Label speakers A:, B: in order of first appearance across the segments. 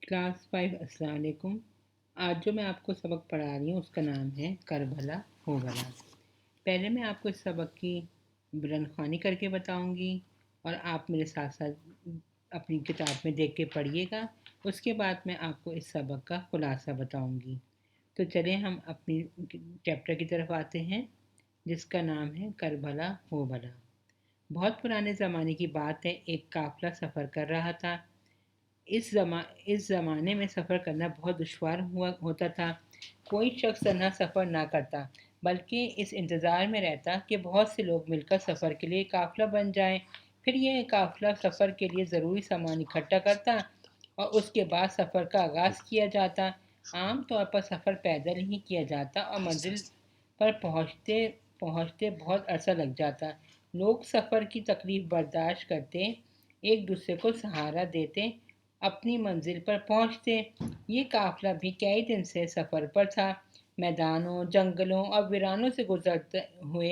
A: Class 5 अस्सलाम वालेकुम। आज जो मैं आपको सबक पढ़ा रही हूँ उसका नाम है करबला हो भला। पहले मैं आपको इस सबक की बुलंद ख्वानी करके बताऊँगी और आप मेरे साथ साथ अपनी किताब में देख के पढ़िएगा। उसके बाद मैं आपको इस सबक का खुलासा बताऊँगी। तो चलें हम अपनी चैप्टर की तरफ आते हैं, जिसका नाम है करबला हो भला। बहुत पुराने ज़माने की बात है, एक काफ़िला सफ़र कर रहा था। इस ज़माने में सफ़र करना बहुत दुश्वार हुआ होता था। कोई शख्स तन्हा सफ़र ना करता, बल्कि इस इंतज़ार में रहता कि बहुत से लोग मिलकर सफ़र के लिए काफ़िला बन जाएं। फिर यह काफ़िला सफ़र के लिए ज़रूरी सामान इकट्ठा करता और उसके बाद सफ़र का आगाज़ किया जाता। आम तौर पर सफ़र पैदल ही किया जाता और मंजिल पर पहुँचते पहुँचते बहुत अरसा लग जाता। लोग सफ़र की तकलीफ़ बर्दाश्त करते, एक दूसरे को सहारा देते, अपनी मंजिल पर पहुंचते। ये काफिला भी कई दिन से सफ़र पर था। मैदानों, जंगलों और वीरानों से गुजरते हुए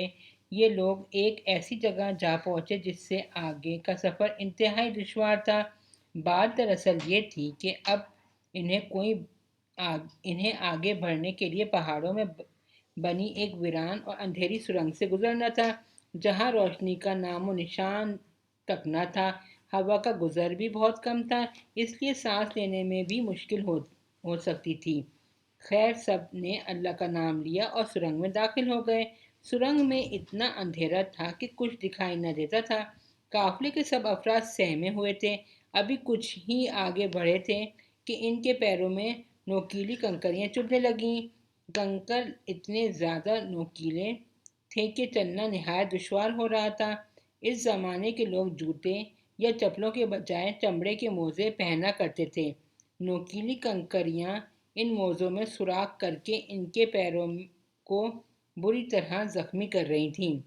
A: ये लोग एक ऐसी जगह जा पहुंचे जिससे आगे का सफ़र इंतहाई दुश्वार था। बात दरअसल ये थी कि अब इन्हें कोई इन्हें आगे बढ़ने के लिए पहाड़ों में बनी एक वीरान और अंधेरी सुरंग से गुजरना था, जहां रोशनी का नामो निशान तक न था। हवा का गुजर भी बहुत कम था, इसलिए सांस लेने में भी मुश्किल हो सकती थी। खैर, सब ने अल्लाह का नाम लिया और सुरंग में दाखिल हो गए। सुरंग में इतना अंधेरा था कि कुछ दिखाई न देता था। काफिले के सब अफराद सहमे हुए थे। अभी कुछ ही आगे बढ़े थे कि इनके पैरों में नोकीली कंकरियां चुभने लगीं। कंकर इतने ज़्यादा नोकीले थे कि चलना नहायत दुश्वार हो रहा था। इस ज़माने के लोग जूते या चप्पलों के बजाय चमड़े के मोज़े पहना करते थे। नोकीली कंकरियां इन मोज़ों में सुराख करके इनके पैरों को बुरी तरह ज़ख्मी कर रही थीं।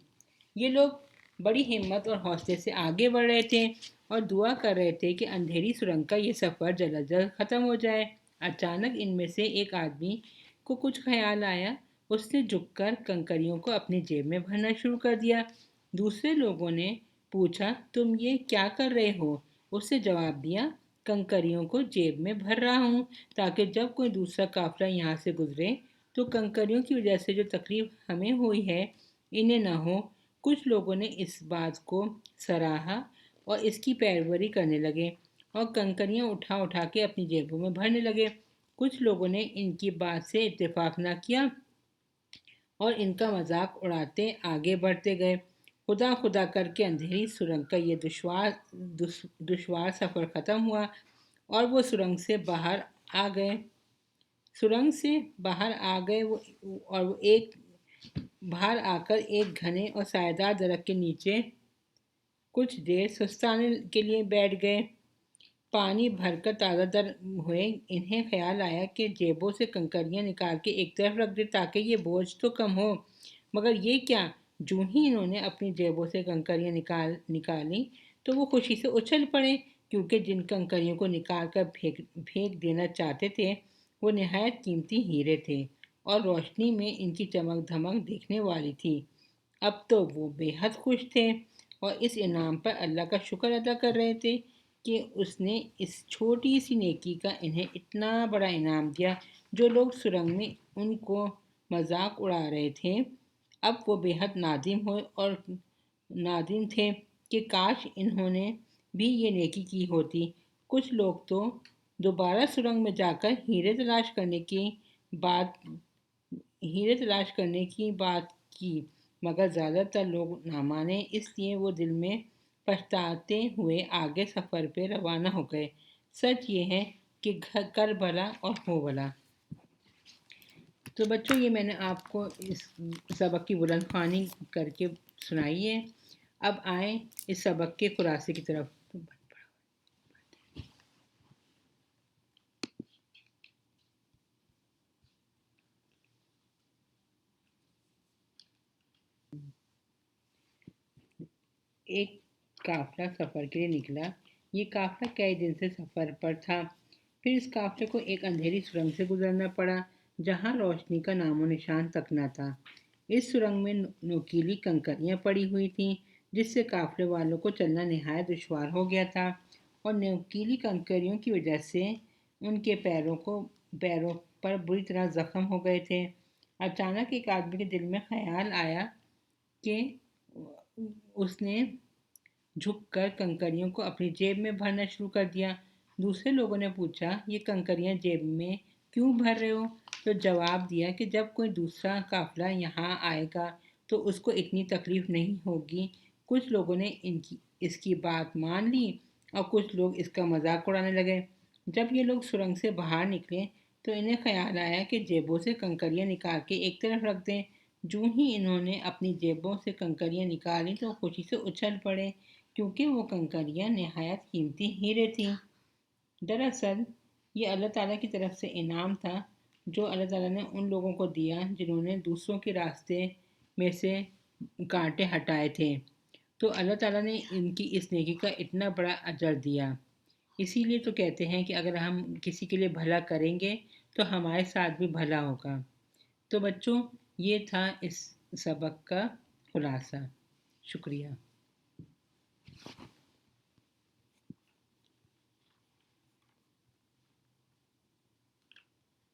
A: ये लोग बड़ी हिम्मत और हौसले से आगे बढ़ रहे थे और दुआ कर रहे थे कि अंधेरी सुरंग का ये सफ़र जल्द अज जल्द ख़त्म हो जाए। अचानक इनमें से एक आदमी को कुछ ख्याल आया। उसने झुककर कंकरियों को अपनी जेब में भरना शुरू कर दिया। दूसरे लोगों ने पूछा, तुम ये क्या कर रहे हो? उसने जवाब दिया, कंकरियों को जेब में भर रहा हूँ, ताकि जब कोई दूसरा काफिला यहाँ से गुजरे तो कंकरियों की वजह से जो तकलीफ हमें हुई है इन्हें ना हो। कुछ लोगों ने इस बात को सराहा और इसकी पैरवी करने लगे और कंकरियां उठा उठा के अपनी जेबों में भरने लगे। कुछ लोगों ने इनकी बात से इत्तेफाक न किया और इनका मजाक उड़ाते आगे बढ़ते गए। खुदा खुदा करके अंधेरी सुरंग का ये दुश्वार सफ़र ख़त्म हुआ और वो सुरंग से बाहर आ गए। सुरंग से बाहर आ गए वो और वो एक बाहर आकर एक घने और सायेदार दरख्त के नीचे कुछ देर सुस्ताने के लिए बैठ गए। पानी भरकर ताज़ा तर हुए इन्हें ख्याल आया कि जेबों से कंकरियां निकाल के एक तरफ रख दे ताकि ये बोझ तो कम हो। मगर ये क्या, जूं ही इन्होंने अपनी जेबों से कंकरियां निकाली तो वो खुशी से उछल पड़े, क्योंकि जिन कंकरियों को निकाल कर फेंक फेंक देना चाहते थे वो नहायत कीमती हीरे थे और रोशनी में इनकी चमक धमक दिखने वाली थी। अब तो वो बेहद खुश थे और इस इनाम पर अल्लाह का शुक्र अदा कर रहे थे कि उसने इस छोटी सी नेकी का इन्हें इतना बड़ा इनाम दिया। जो लोग सुरंग में उनको मजाक उड़ा रहे थे, अब वो बेहद नादिम हुए और नादिम थे कि काश इन्होंने भी ये नेकी की होती। कुछ लोग तो दोबारा सुरंग में जाकर बात हीरे तलाश करने की बात की, मगर ज़्यादातर लोग ना माने, इसलिए वो दिल में पछताते हुए आगे सफ़र पे रवाना हो गए। सच ये है कि घर कर भला और हो भला। तो बच्चों, ये मैंने आपको इस सबक की बुलंद ख्वानी करके सुनाई है। अब आए इस सबक के खुलासे की तरफ। एक काफिला सफ़र के लिए निकला। ये काफिला कई दिन से सफ़र पर था। फिर इस काफिले को एक अंधेरी सुरंग से गुजरना पड़ा, जहाँ रोशनी का नामो निशान तक न था। इस सुरंग में नोकीली कंकरियां पड़ी हुई थीं, जिससे काफिले वालों को चलना नहायत दुश्वार हो गया था और नोकीली कंकरियों की वजह से ان کے پیروں پر بری طرح زخم ہو گئے تھے۔ اچانک ایک آدمی کے دل میں خیال آیا کہ اس نے جھک کر کنکریوں کو اپنی جیب میں بھرنا شروع کر دیا۔ دوسرے لوگوں نے پوچھا، یہ کنکریاں جیب میں کیوں بھر رہے ہو؟ تو جواب دیا کہ جب کوئی دوسرا قافلہ یہاں آئے گا تو اس کو اتنی تکلیف نہیں ہوگی۔ کچھ لوگوں نے اس کی بات مان لی اور کچھ لوگ اس کا مذاق اڑانے لگے۔ جب یہ لوگ سرنگ سے باہر نکلے تو انہیں خیال آیا کہ جیبوں سے کنکریاں نکال کے ایک طرف رکھ دیں۔ جو ہی انہوں نے اپنی جیبوں سے کنکریاں نکالی تو خوشی سے اچھل پڑے، کیونکہ وہ کنکریاں نہایت قیمتی ہیرے تھیں۔ دراصل یہ اللہ تعالیٰ کی طرف سے انعام تھا جو اللہ تعالیٰ نے ان لوگوں کو دیا جنہوں نے دوسروں کے راستے میں سے کانٹے ہٹائے تھے، تو اللہ تعالیٰ نے ان کی اس نیکی کا اتنا بڑا اجر دیا۔ اسی لیے تو کہتے ہیں کہ اگر ہم کسی کے لیے بھلا کریں گے تو ہمارے ساتھ بھی بھلا ہوگا۔ تو بچوں، یہ تھا اس سبق کا خلاصہ۔ شکریہ۔